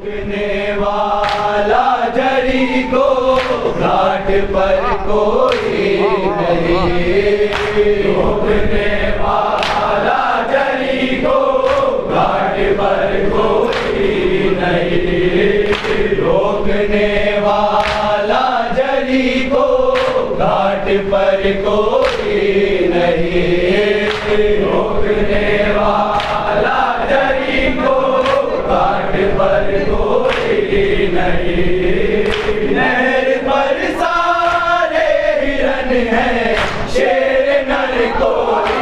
रोकने वाला जरी को घाट पर कोई नहीं, रोकने वाला जरी को घाट पर कोई नहीं, रोकने वाला जरी को घाट पर कोई नहीं, रोकने वाला जरी को घाट पर कोई नहीं। नहर पर सारे हिरन हैं, शेर नर कोई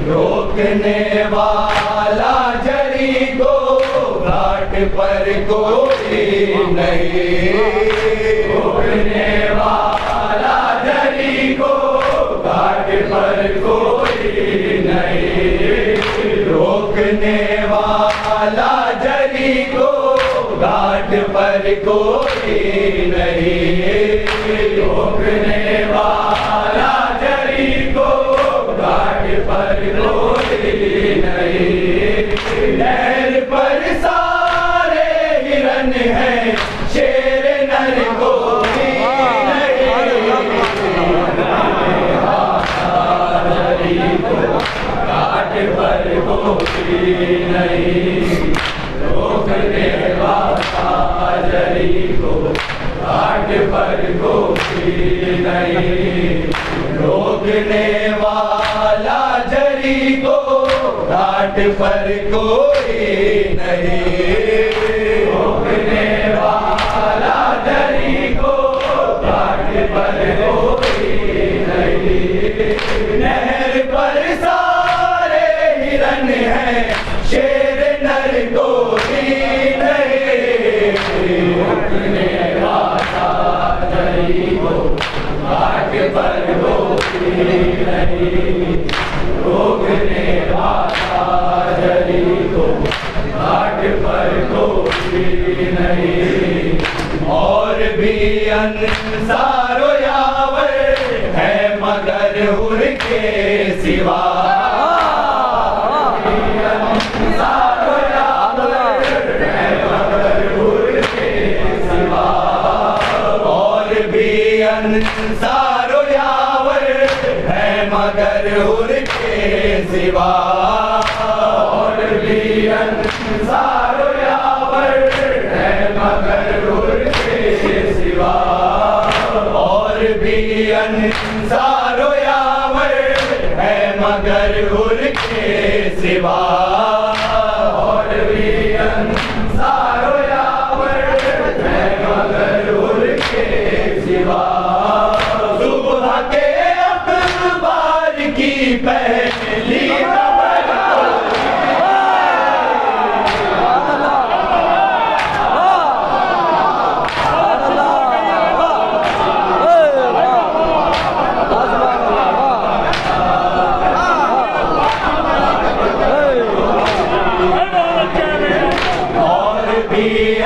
रोकने वाला जरी को घाट पर कोई नहीं, रोकने वाला जरी को घाट पर कोई नहीं, रोकने वाला जरी को घाट पर कोई नहीं, रोकने वाला जरी को घाट पर कोई नहीं। नहर पर सारे हिरन हैं, शेर नर कोई नहीं, जरी को घाट पर कोई नहीं, रोकने वाला जरी को घाट पर कोई नहीं, रोकने वाला जरी को घाट पर कोई नहीं, रोकने वाला जरी को घाट पर कोई नहीं। नहर पर सारे हिरन हैं, शेर नर कोई नहीं, रोकने वाला जरी को घाट पर कोई नहीं, रोकने वाला जरी को घाट पर कोई नहीं। और भी अंसारो यावर है मगर हुर के सिवा, अंसारो यावर है मगर हुर के सिवा, और भी अंसारो यावर है मगर हुर के सिवा, और भी अंसारो यावर है मगर हुर के सिवा, और भी अंसारो यावर है मगर हुर के सिवा, और भी अंसारो यावर है मगर हुर के सिवा। सुबह के अखबार की पहली खबर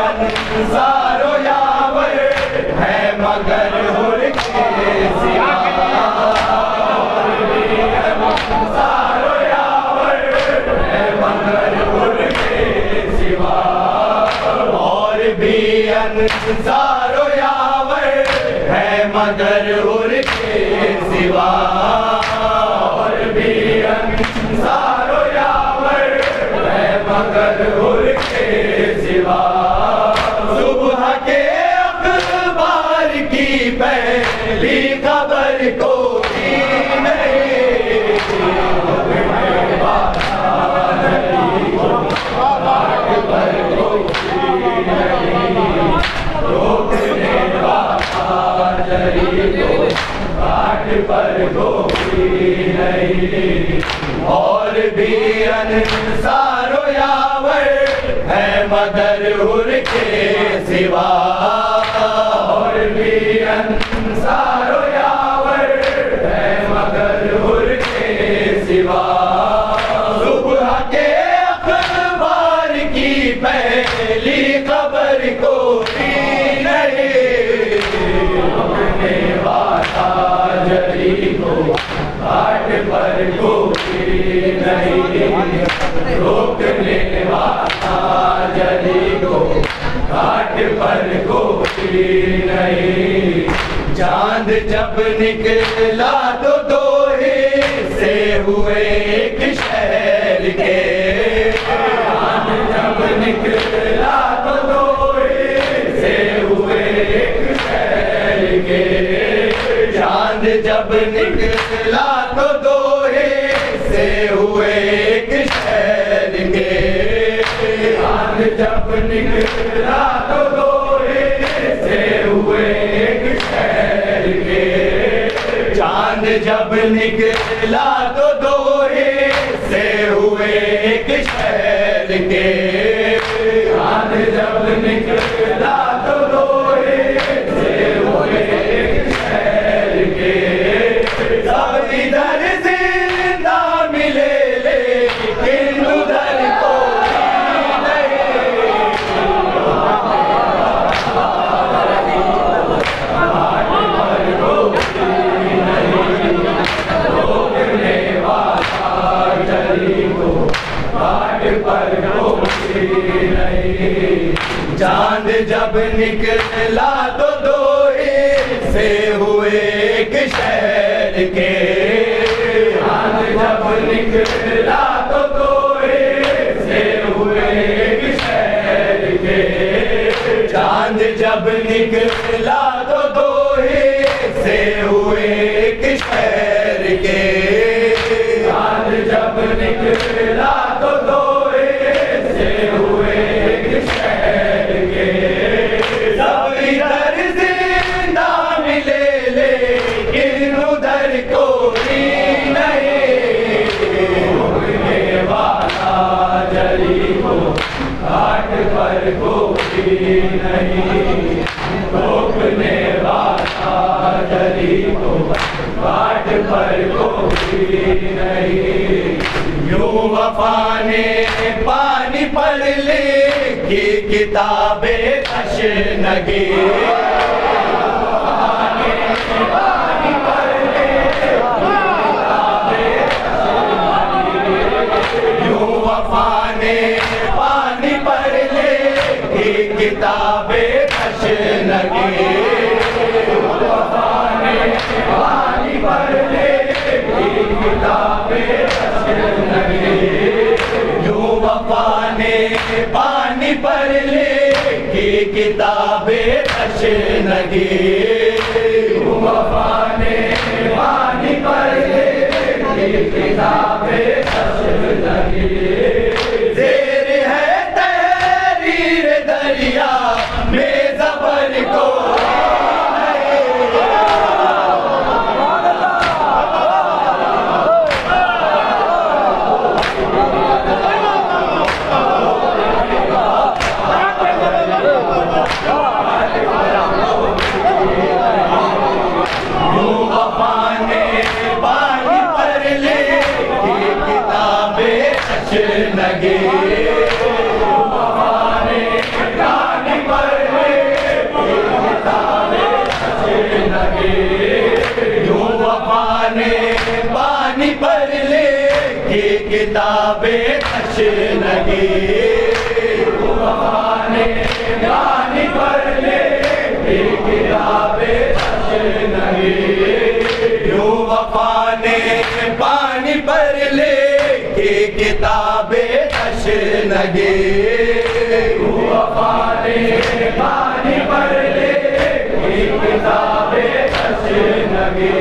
अंसारो यावर है मगर हुर के सिवा, और भी अंसारो यावर है मगर हुर के सिवा, और भी अंसारो यावर है मगर हुर के सिवा, और भी अंसारो यावर है मगर हुर के सिवा। सुबह के अखबार की पहली खबर कोई नहीं, रोकने वाला जरी को घाट पर कोई नहीं, रोकने वाला जरी को घाट पर कोई नहीं। और भी अंसारो यावर है मगर हुर के सिवा, और भी अंसारो यावर है मगर हुर के सिवा। सुबह के अखबार रोकने वाला जली को घाट पर कोई नहीं। चांद जब निकला तो दो हिस्से हुए एक शहर के। चांद जब निकला तो दो हिस्से हुए एक शहर के। चांद जब निकला तो दो हिस्से हुए एक शहर के। चांद जब निकला तो दो हिस्से हुए एक शहर के। चांद जब निकला तो दो हिस्से हुए एक शहर के। चांद जब निकला तो दो हिस्से हुए एक शहर के। सब इधर जिंदा मिले लेकिन उधर कोई नहीं। रोकने वाला जली को घाट पर कोई नहीं। चांद जब निकला तो दो हिस्से हुए एक शहर के। चांद जब निकला तो दो हिस्से हुए एक शहर के। चांद जब निकला तो दो हिस्से हुए एक शहर के। चांद जब निकला तो दो हिस्से हुए एक शहर के। सब इधर जिंदा मिले लेकिन उधर कोई नहीं। रोकने वाला जली को घाट पर कोई नहीं। रोकने वाला जली को घाट पर कोई नहीं। यूं वफा ने पानी पर लिखी किताबें तशनगी। पानी पर लिखी किताबें तशनगी। पानी पर लिखी किताबें तशनगी। यूं वफा ने पानी पर लिखी किताबें तशनगी। यूं वफा ने पानी पर लिखी किताबें तशनगी। देर है तहरीर दरिया में ज़बर को लगे। पानी पर लेके किताबें तशनगी। पानी पर लेके किताबें तशनगी। यूं वफा ने पानी पर लेके किताबें तशनगी। वफा ने पानी पर लेके किताबें तशनगी।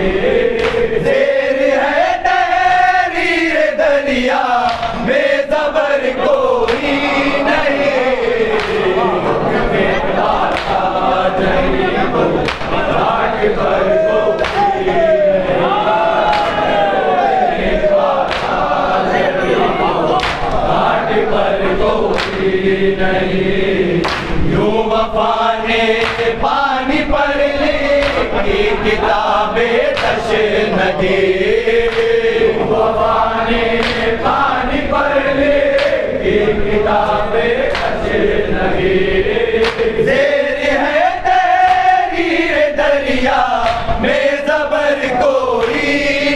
देर है तहरीर दरिया में ज़बर कोई नहीं। नहीं यूं वफा ने पानी पर लिखी किताबें तशनगी। वफा ने पानी पर लिखी किताबें तशनगी। देर है तहरीर दरिया में ज़बर कोई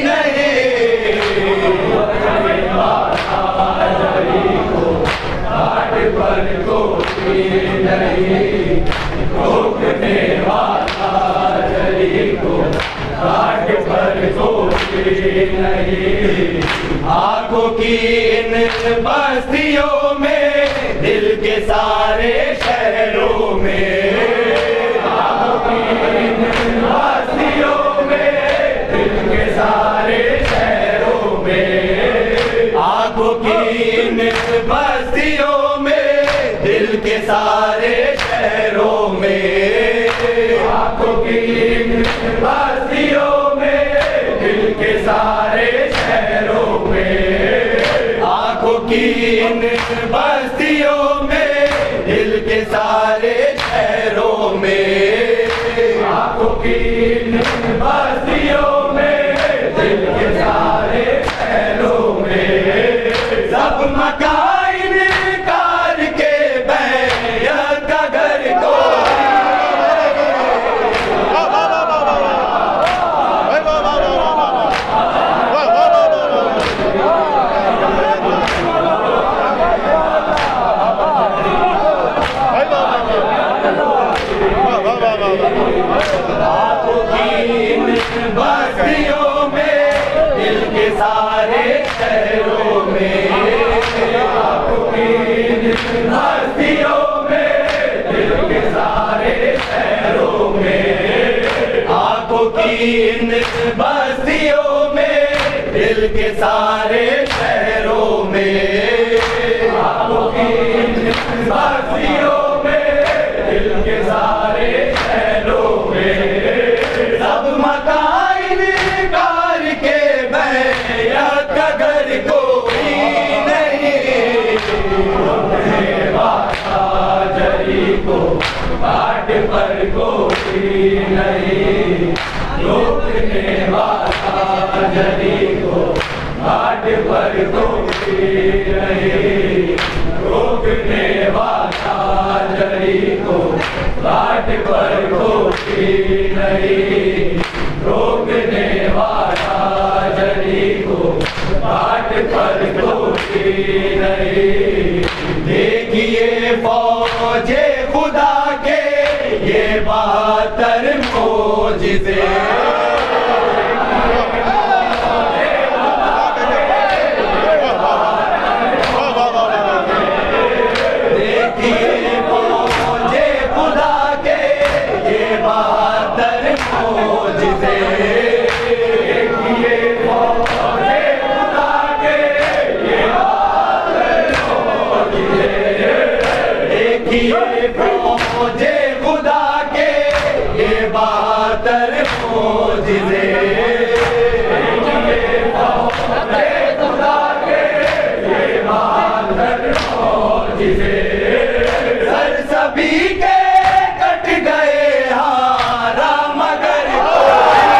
नहीं। दिल के सारे शहरों में, आंखों की इन बस्तियों में, दिल के सारे शहरों में, आंखों की इन बस्तियों में, दिल के सारे शहरों में, आंखों की इन बस्तियों में, दिल के सारे शहरों में, आंखों की इन बस्तियों में, दिल के सारे शहरों में, आंखों की इन बस्तियों में, दिल के सारे शहरों में, सब मकान कार के बैत का घर को बस्तियों में, दिल के सारे शहरों में, आंखों की बस्तियों में, दिल के सारे शहरों में, आंखों की इन बस्तियों में, दिल के सारे शहरों में, आंखों की इन बस्तियों में, दिल के सारे शहरों में, सब मकान कार के बैत का घर कोई नहीं, रोकने वाला जरी को बाट पर कोई नहीं, रोकने वाला जरी को बाट पर कोई नहीं, रोकने वाला जरी को बाट पर कोई नहीं, रोकने वाला जरी को बाट पर कोई नहीं। देखिए फौजे खुदा के ये बहत्तर मोजिज़े, फौजे खुदा के ये बहत्तर मोजिज़े, फौजे खुदा के ये बहत्तर मोजिज़े, सर सभी के कट गए हारा मगर फौजे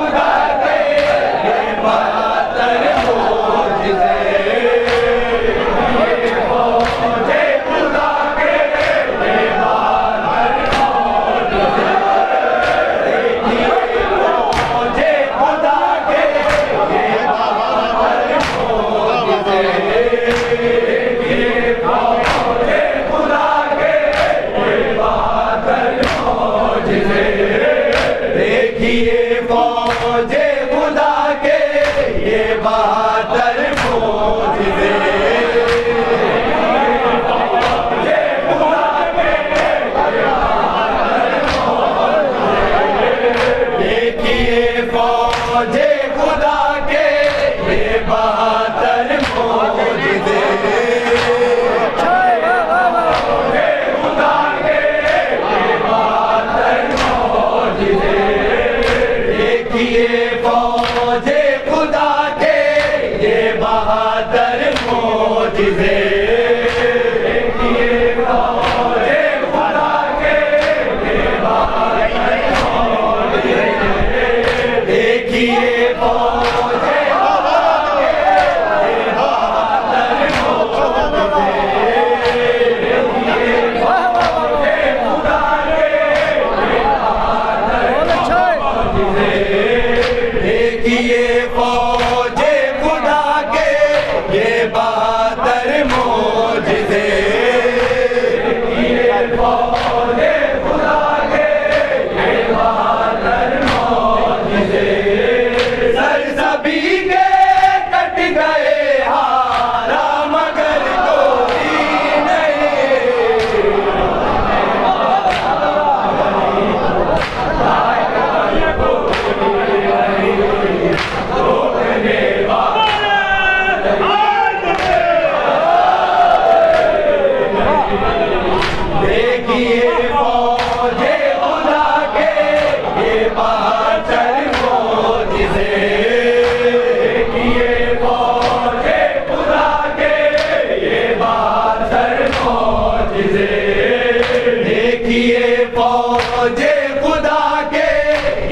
खुदा के ये बहत्तर मोजिज़े, फौजे खुदा के देखिए फौजे खुदा के ये बहत्तर मोजिज़े, फौजे खुदा के ये बहत्तर मोजिज़े, देखिए फौजे खुदा के ये बहत्तर मोजिज़े, देखिए फौजे खुदा के ये बहत्तर मोजिज़े, देखिए फौजे खुदा के ये बहत्तर मोजिज़े, देखिए फौजे खुदा के ये बहत्तर मोजिज़े, देखिए फौजे खुदा के मुझसे किए फौजे खुदा के ये बहादुर मौजिज़े सर सभी के कट गए हारा मगर कोई देखिए फौजे खुदा के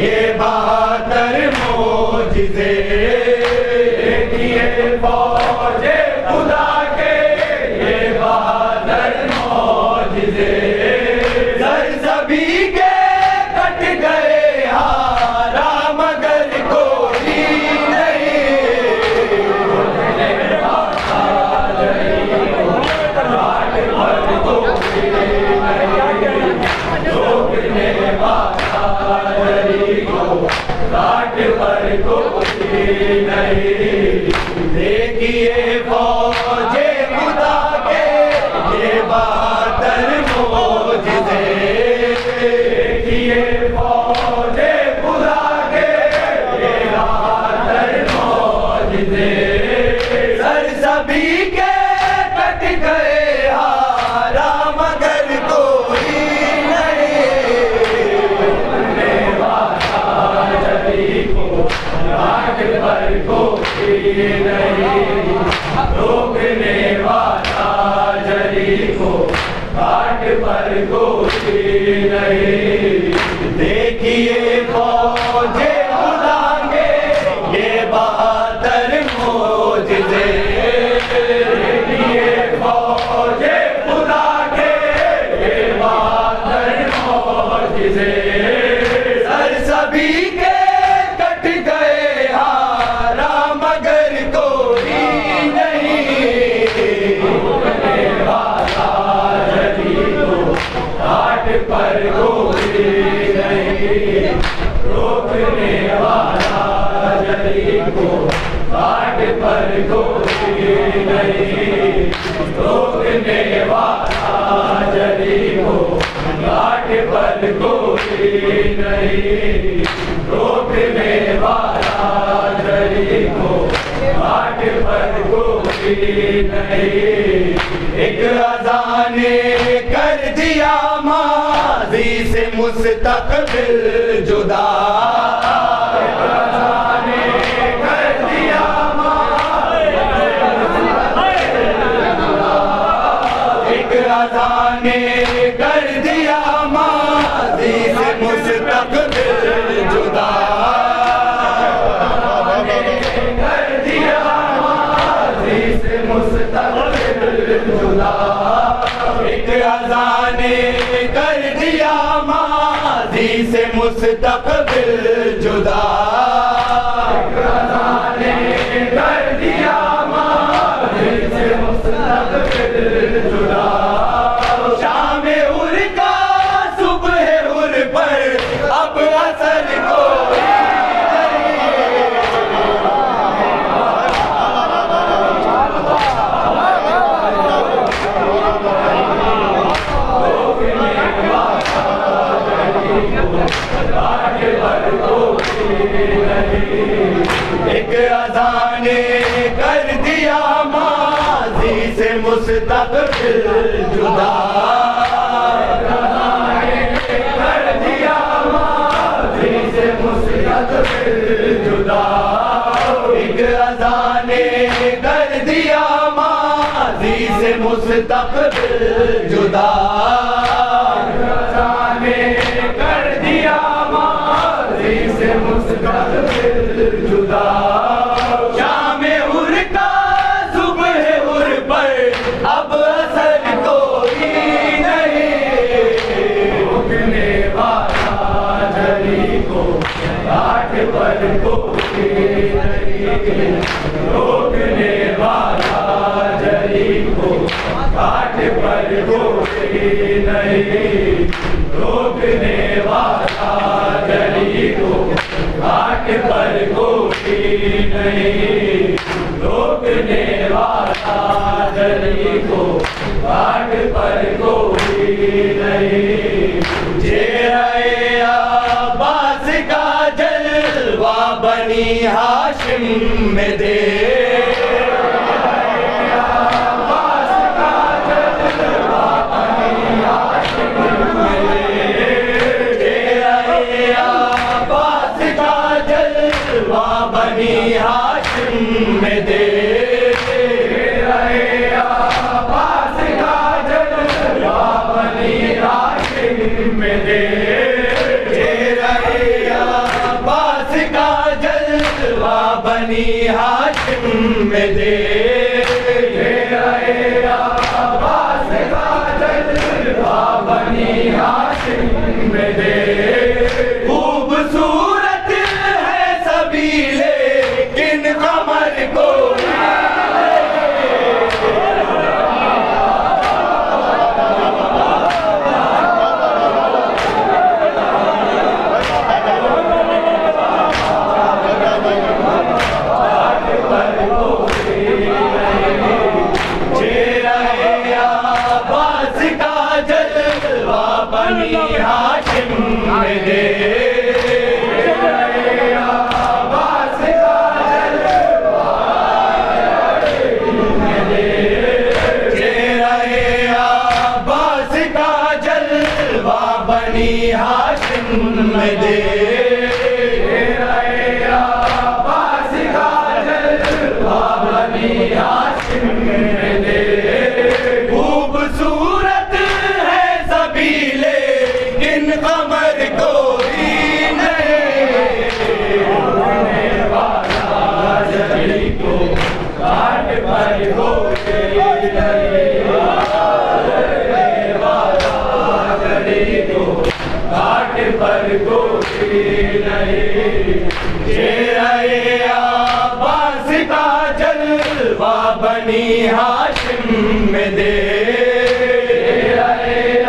ये बहादुर मौजिज़े देखिए फौजे खुदा के ये बहादुर मौजिज़े देखिए फौजे खुदा के ये बहादुर मौजिज़े देखिए फौजे खुदा के ये बहादुर मौजिज़े सर सभी के कट गए हारा मगर कोई नहीं देखिए फौजे खुदा के ये बहादुर मौजिज़े देखिए फौजे खुदा के ये बहादुर मौजिज़े सर सभी के कट गए हारा मगर कोई नहीं रोकने वाला जली को घाट पर कोई नहीं देखिए फौजे खुदा के ये बहादुर मौजिज़े देखिए फौजे खुदा के ये बहादुर मौजिज़े सर सभी के कट गए हारा मगर कोई नहीं रोकने वाला जली को घाट पर कोई नहीं रोकने वाला जली को घाट पर कोई नहीं रोकने वाला जली को घाट पर कोई नहीं रोकने वाला जली को घाट पर कोई नहीं एक अज़ान ने कर दिया माज़ी से मुस्तक़बिल जुदा एक अज़ान ने कर दिया एक अज़ान ने कर दिया माज़ी से मुस्तक़बिल जुदा एक अज़ान ने कर दिया माज़ी से मुस्तक़बिल जुदा एक अज़ान ने कर दिया माज़ी से मुस्तक़बिल जुदा शाम उर का सुबह उर पर अब असर कोई एक अज़ान ने कर दिया माज़ी से मुस्तक़बिल जुदा कर दिया माज़ी से मुस्तक़बिल जुदा एक अज़ान ने कर दिया माज़ी से मुस्तक़बिल जुदा अज़ान ने कर दिया माज़ी से मुस्तक़बिल जुदा शाम उर का सुबह उर पर अब असर कोई नहीं रोकने वाला जली को घाट पर कोई नहीं रोकने वाला जली को घाट नहीं, रोकने वाला जली को घाट पर कोई नहीं, रोकने वाला जली को घाट पर कोई नहीं। चेहरे अब्बास का जलवा बनी हाशिम में दे, अब्बास का जलवा बनी हाशिम में दे, चेहरे अब्बास का जलवा बनी हाशिम में दे, अब्बास का जलवा बनी हाशिम में दे, अब्बास का जलवा बनी हाशिम में दे, अब्बास का जलवा बनी हाशिम में दे। खूबसूरत है सभी लेकिन कमर को बनी हाशिम में दे, अब्बास का जलवा में दे, चेहरे अब्बास का जलवा बनी हाशिम में दे, अब्बास का जलवा बनी हाशिम में दे। खूबसूरत है सभी लेकिन कमर कोई नहीं, रोकने वाला जली को घाट पर कोई नहीं, रोकने वाला जली को घाट पर कोई नहीं। चेहरे अब्बास का जलवा बनी हाशिम में दे,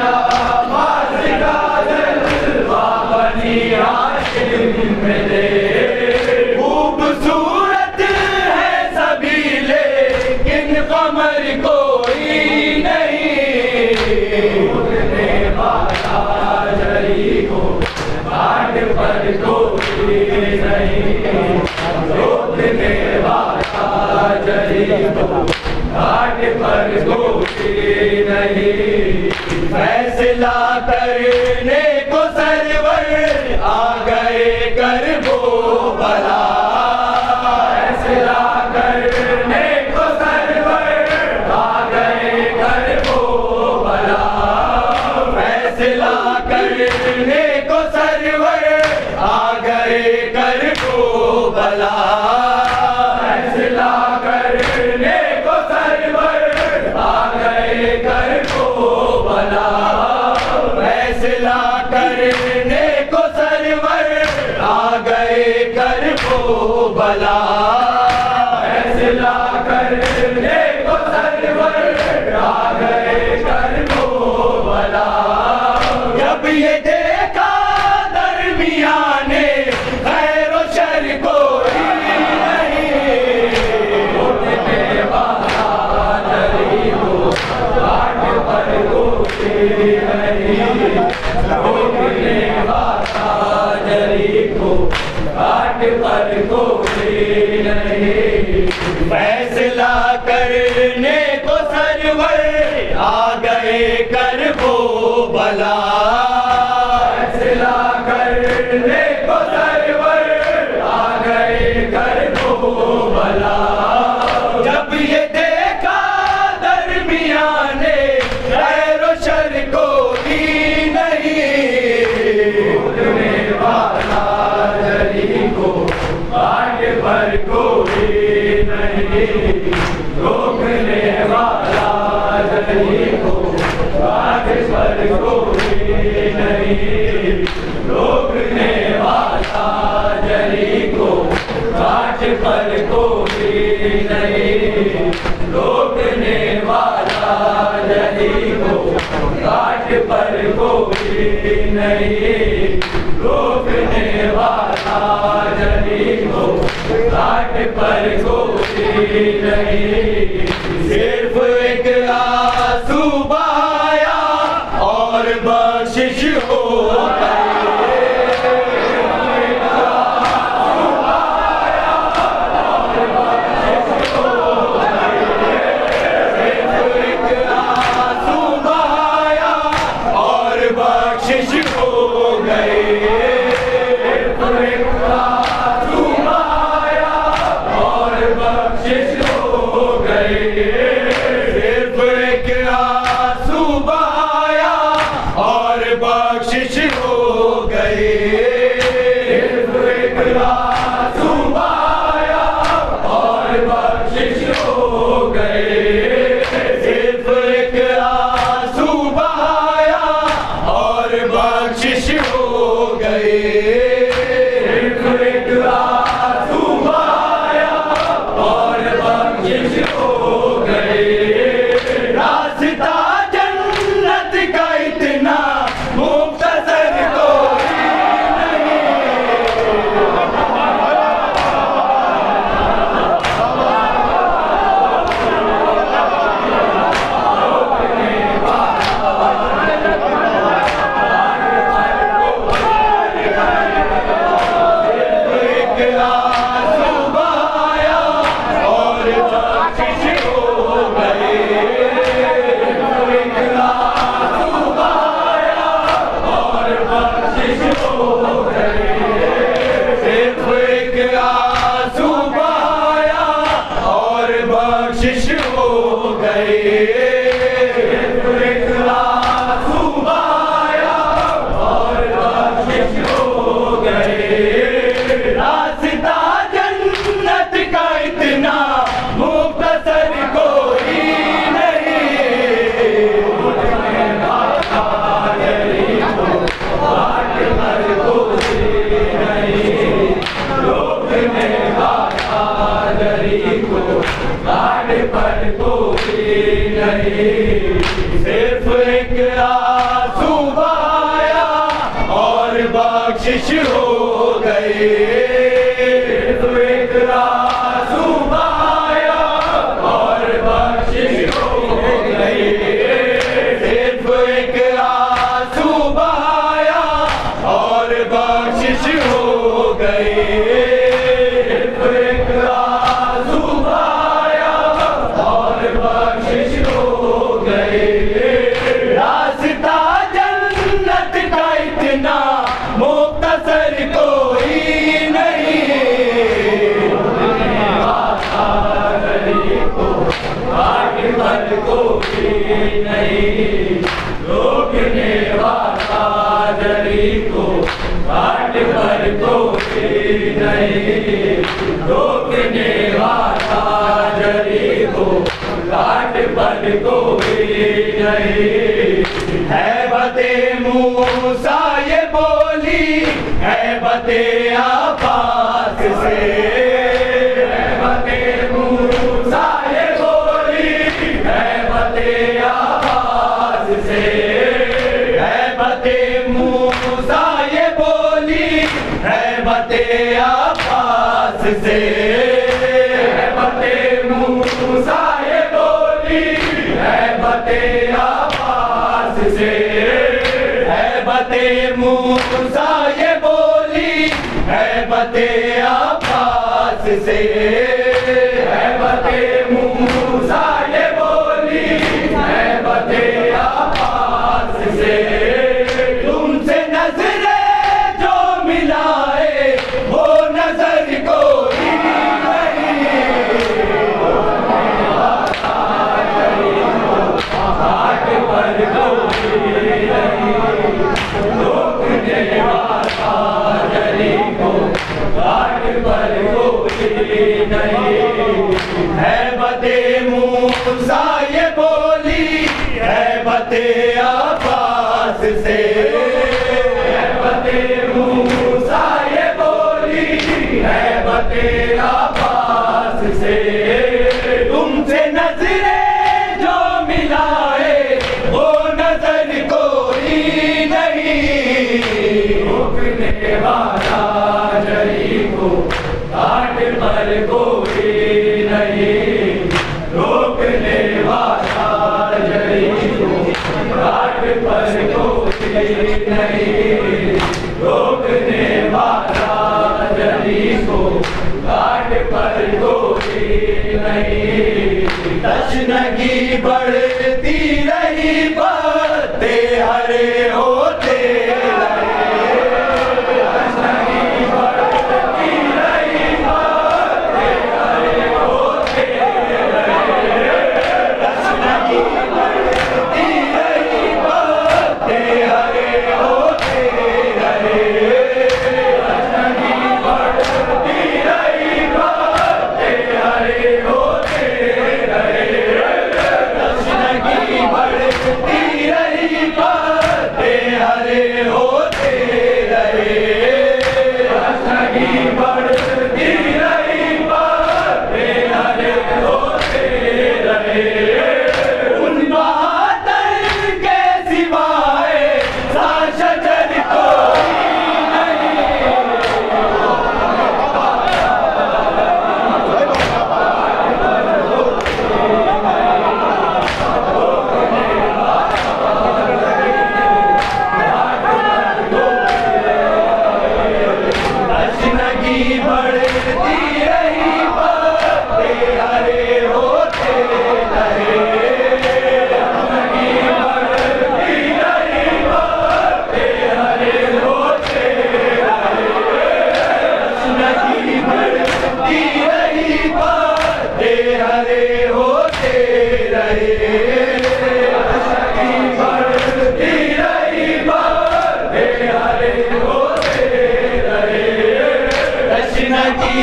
अब्बास का जलवा बनी हाशिम में दे। खूबसूरत है सभी लेकिन कमर कोई नहीं, रोकने वाला जली को घाट पर कोई नहीं, रोकने वाला जली को घाट पर कोई नहीं। फैसला करने को सरवर आ गए कर वो भला, फैसला करने को सरवर आ गए कर वो भला, फैसला करने को सरवर आ गए कर वो भला, फैसला करने को सरवर आ गए कर वो भला, फैसला करने को सरवर आ गए कर वो भला, फैसला करने को सरवर आ गए कर वो भला। जब ये देखा दरमियाने खैर व शर कोई नहीं, रोकने वाला जली को घाट पर कोई नहीं, रोकने वाला जली को घाट पर कोई नहीं। फैसला करने को सरवर आ गए कर वो भला, फैसला करने को सरवर आ गए कर वो भला। जब ये देखा दरमियाने खैर व शर कोई नहीं, रोकने वाला जली को घाट पर कोई नहीं, रोकने वाला जली को घाट पर कोई नहीं, रोकने वाला जली को घाट पर कोई नहीं, रोकने वाला जली को घाट पर कोई नहीं, रोकने वाला जली को घाट पर कोई नहीं। सिर्फ एक आंसू बहाया और बख्शिश हो गई। सिर्फ एक आंसू बहाया और बख्शिश हो गई। सिर्फ एक आंसू बहाया और बख्शिश हो गई। सिर्फ एक आंसू बहाया और बख्शिश हो गई। नहीं रोकने वाला जली को घाट पर कोई नहीं। रोकने वाला जली को घाट पर कोई नहीं। हैबते मूसा ये बोली हैबते अब्बास से। हैबते मूसा ये बोली हैबते अब्बास से। हैबते मूसा ये बोली हैबते अब्बास से। हैबते मूसा ये बोली हैबते अब्बास से। हैबते मूसा ये बोली हैबते अब्बास से। हैबते मूसा ये बोली हैबते अब्बास से। तुमसे नजरें जो मिलाए वो नजर कोई नहीं। घाट पर कोई नहीं। रोकने वाला जली को घाट पर कोई नहीं। हैबते मूसा ये बोली हैबते अब्बास से। हैबते मूसा ये बोली हैबते अब्बास से। तुमसे नजरें जो मिलाए वो नजर कोई नहीं। वाला जरी को घाट पर कोई नहीं, रोकने वाला जरी को घाट पर कोई नहीं, रोकने वाला जरी को घाट पर कोई नहीं। तशनगी बढ़ती रही पत्ते हरे होते रहे, तशनगी बढ़ती रही पत्ते हरे होते रहे, तशनगी बढ़ती रही पत्ते हरे होते रहे, तशनगी बढ़ती रही पत्ते हरे होते रहे, तशनगी बढ़ती रही पत्ते हरे होते रहे, तशनगी बढ़ती रही पत्ते हरे होते रहे। उन बहादुर के सिवाय साशजर कोई नहीं, तशनगी बढ़ती रही पत्ते हरे होते रहे, तशनगी बढ़ती रही पत्ते हरे होते रहे, तशनगी बढ़ती रही पत्ते हरे होते रहे, तशनगी बढ़ती रही पत्ते हरे होते रहे, तशनगी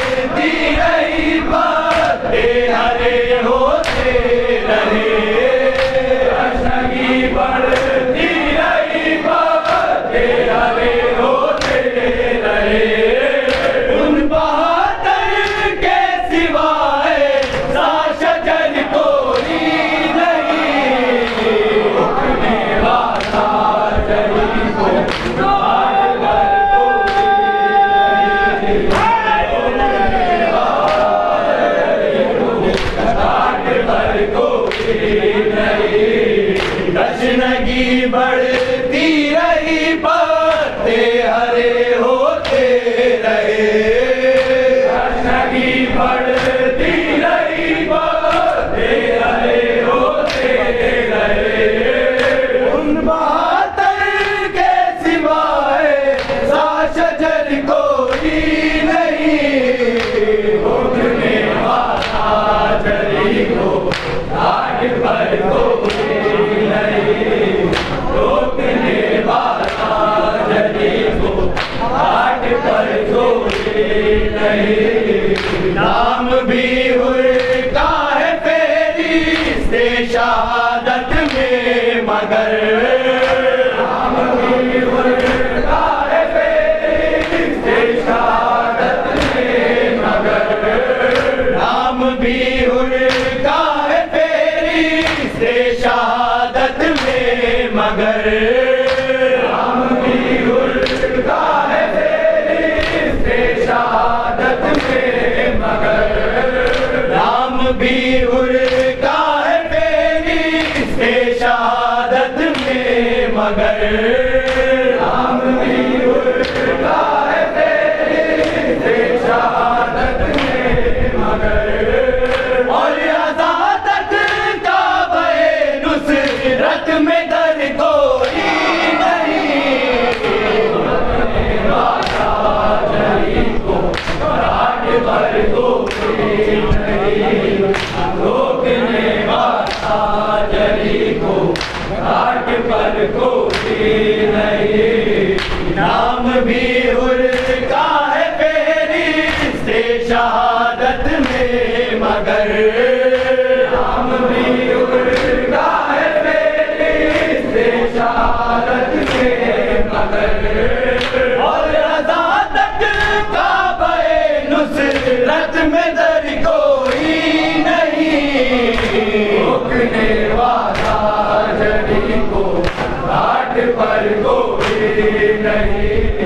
बढ़ती रही पत्ते हरे होते रहे, तशनगी बढ़ती रही पत्ते हरे होते रहे। उन बहादुर के सिवाय साशजर कोई नहीं, रोकने वाला जरी को घाट पर कोई नहीं, घाट पर कोई नहीं। तशनगी बढ़ती रही पत्ते हरे होते रहे, तशनगी बढ़ती रही पत्ते हरे होते रहे। उन बहादुर के सिवाय साशजर कोई नहीं, रोकने वाला जरी को घाट पर कोई नहीं, रोकने वाला जरी को घाट पर कोई नहीं। नाम भी उनका है फेरिश्ते शहादत में मगर, नाम भी उनका है फेरिश्ते शहादत में मगर, नाम भी उनका है फेरिश्ते शहादत में मगर, नाम भी उनका है फेरिश्ते शहादत में मगर, नाम भी उनका है फेरिश्ते शहादत में मगर, नाम भी उनका है फेरिश्ते शहादत में मगर। और अज़ादत का बहे नुसरत में दर कोई नहीं, रोकने वाला जरी को घाट पर कोई नहीं, रोकने वाला जरी को घाट पर कोई नहीं। नाम भी उनका है फेरिश्ते शहादत में मगर, नाम भी उनका है फेरिश्ते शहादत में मगर। और अज़ादत का बहे नुसरत में दर कोई नहीं, रोकने वाला जरी को घाट पर कोई नहीं।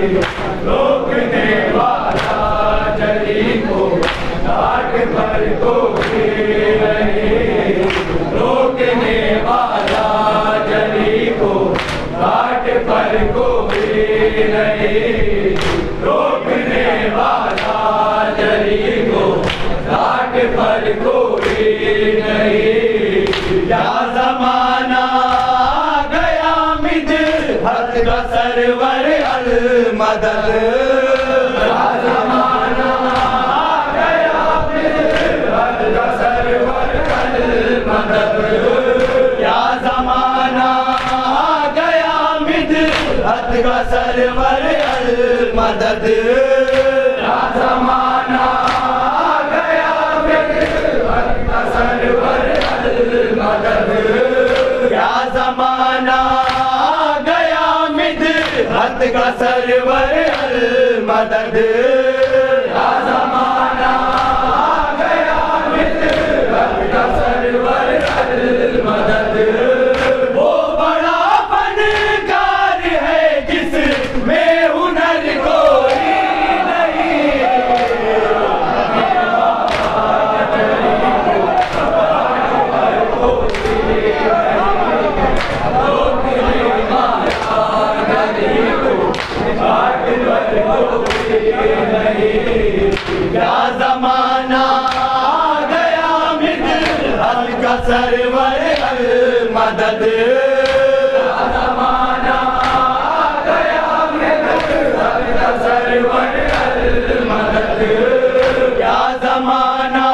रोकने वाला जली को घाट पर कोई नहीं, रोकने वाला जली को घाट पर कोई नहीं, रोकने वाला जली को घाट पर कोई नहीं। क्या ज़माना आ गया मिदहत का सरवर अल मदद, क्या ज़माना आ गया मिदहत का सरवर अल मदद, क्या ज़माना आ गया मिदहत का सरवर अल मदद, क्या ज़माना आ गया मिदहत का सरवर अल मदद, क्या ज़माना आ गया मिदहत का सरवर अल मदद, क्या ज़माना आ गया मिदहत का सरवर अल मदद। वो बड़ा फनकार है जिसमें हुनर कोई नहीं, क्या ज़माना आ गया मिदहत का सरवर अल मदद, क्या ज़माना आ गया मिदहत का सरवर अल मदद, क्या ज़माना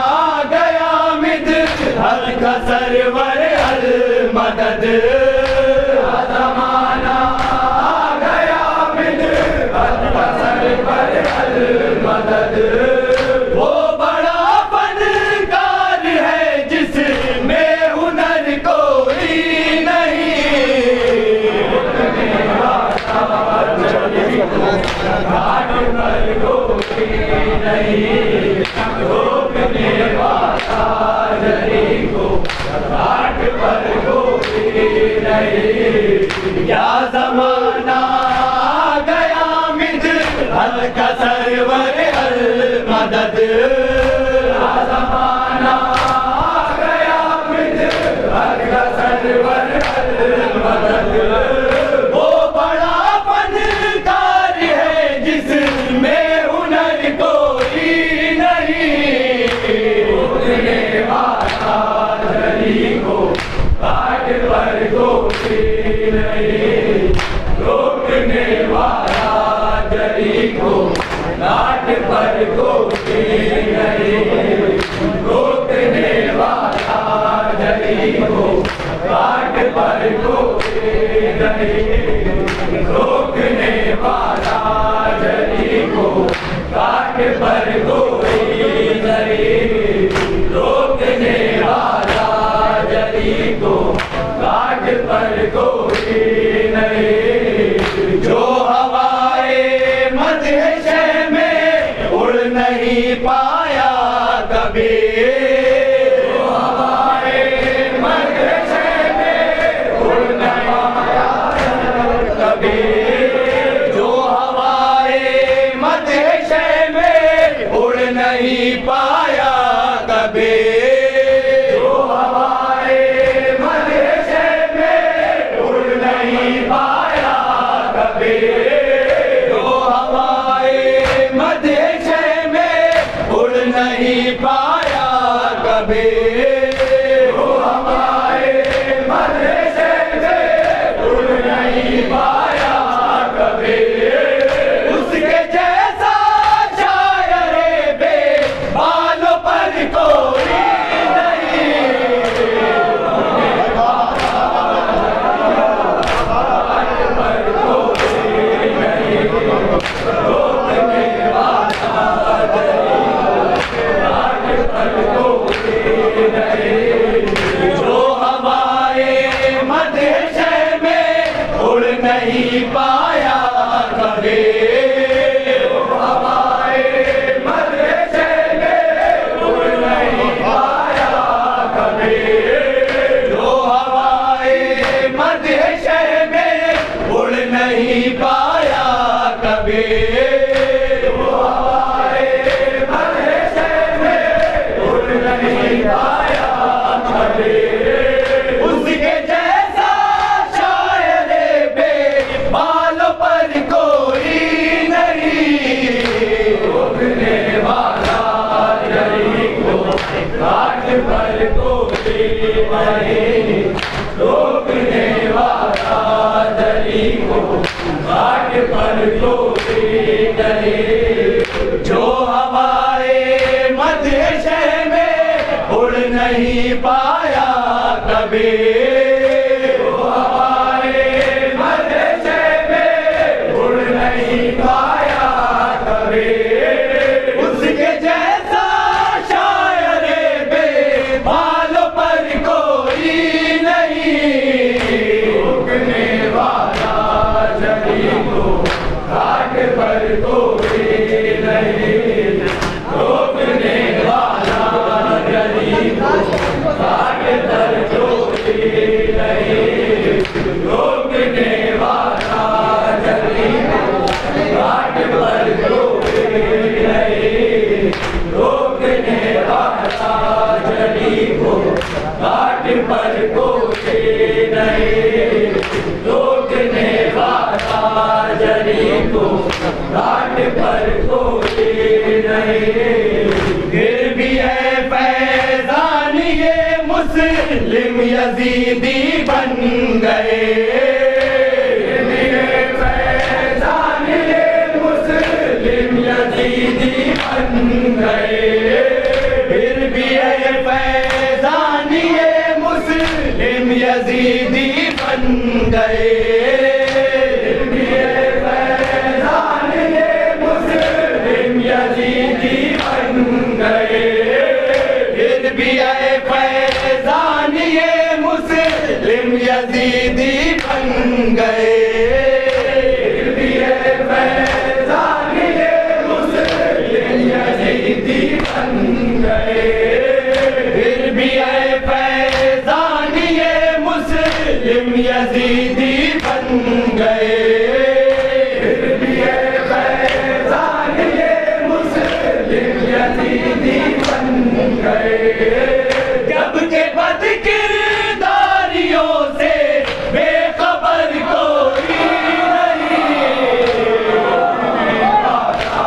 आ गया मिदहत का सरवर अल मदद, क्या ज़माना आ गया मिदहत का सरवर अल मदद। वो बड़ा फनकार है जिसमें हुनर कोई नहीं, घाट पर कोई नहीं, रोकने वाला जली को घाट पर कोई नहीं। क्या ज़माना आ गया मिदहत का सरवर अल मदद, क्या ज़माना आ गया मिदहत का सरवर अल मदद। वो बड़ा फनकार है जिसमें हुनर कोई नहीं, रोकने वाला जली को घाट पर कोई नहीं, रोकने वाला जली को घाट पर कोई नहीं, रोकने वाला जली को घाट पर कोई नहीं, रोकने वाला जली को घाट पर कोई नहीं, रोकने वाला जली को घाट पर कोई नहीं। जो हवाए मदहिशे में उड़ नहीं पाया कभी, जो हवाए मदहिशे में उड़ नहीं पाया उड़ नहीं पाया कभी, वो हवाए मदरसे में उड़ नहीं पाया कभी, उसके जैसा शायर बेबालों पर कोई नहीं, रुकने वाला जरी को घाट पर कोई नहीं, रोकने वाला जरी को घाट पर कोई नहीं, रोकने वाला जरी को घाट पर कोई नहीं, रोकने वाला जरी को घाट पर कोई नहीं, रोकने वाला जरी को घाट पर कोई नहीं। फिर भी है फैजान ये मुस्लिम यजीदी बन गए, फिर भी है फैजान ये मुस्लिम यजीदी बन गए, फिर भी है फैजान ये मुस्लिम यजीदी बन गए, फिर भी है फैजान ये मुस्लिम यजीदी बन गए, फिर भी है फैजान ये मुस्लिम यजीदी बन गए, फिर भी है फैजान ये मुस्लिम यजीदी बन गए, फिर भी है फैजान ये मुस्लिम यजीदी बन गए, फिर भी है फैजान ये मुस्लिम यजीदी बन गए। जब के बद किरदारियों से बेखबर कोई नहीं, रोकने वाला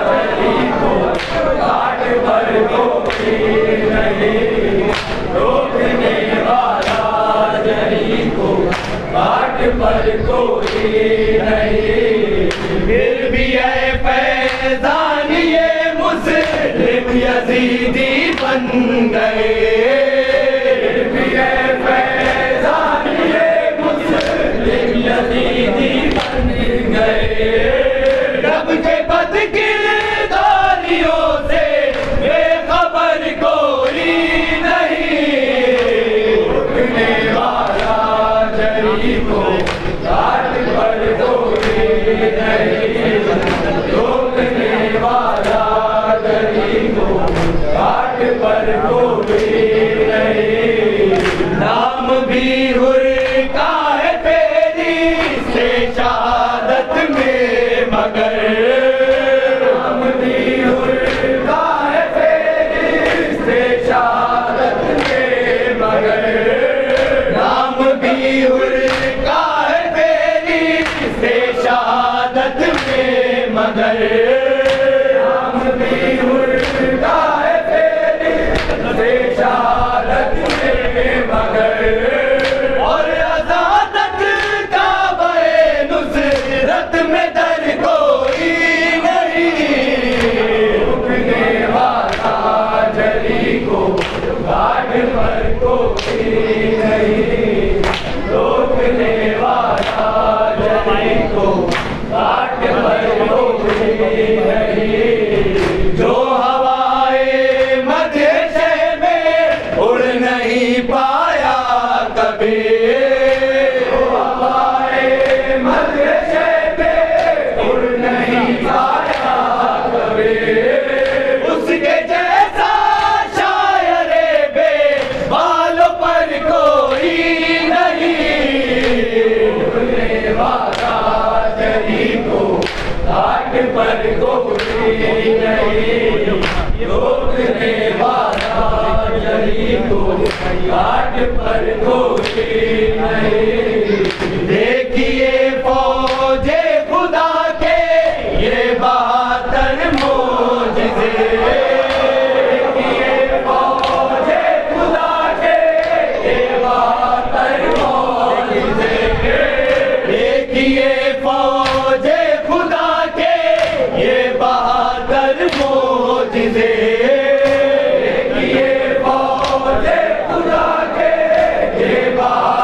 जरी को घाट पर कोई नहीं, रोकने वाला जरी को घाट पर कोई नहीं, फिर भी है फैजान ये मुस्लिम यजीदी बन गए, फिर भी है फैजान ये मुस्लिम यजीदी बन गए। रब के बद किरदारियों से बेखबर कोई नहीं, रुकने वाला जरी को घाट पर कोई नहीं, रोकने वाला जरी को घाट पर कोई नहीं। नाम भी हुर का है तेरी से शहादत में, मगर नाम भी हुर का है तेरी से शहादत में, मगर नाम भी हुर का है तेरी से शहादत में, मगर नाम भी हुर का है तेरी से शहादत में, मगर और अज़ादत का बे नुसरत में दर कोई नहीं, रुकने वाला जरी को घाट पर कोई नहीं, रोकने वाला जरी को घाट पर कोई नहीं। जो हवाए मदरसे में उड़ नहीं पाया कभी, जो हवाए मदरसे में उड़ नहीं पाया कभी, उसके जैसा शायर बेबालों पर कोई नहीं, उड़ने वाला जरी को घाट पर कोई नहीं, रोकने वाला जरी को घाट पर कोई नहीं। देखिए फौजे खुदा के ये बहादुर मोजिज़े, देखिए फौजे खुदा के ये बहादुर मोजिज़े, देखिए फौजे खुदा के ये बहादुर मोजिज़े, देखिए बाहर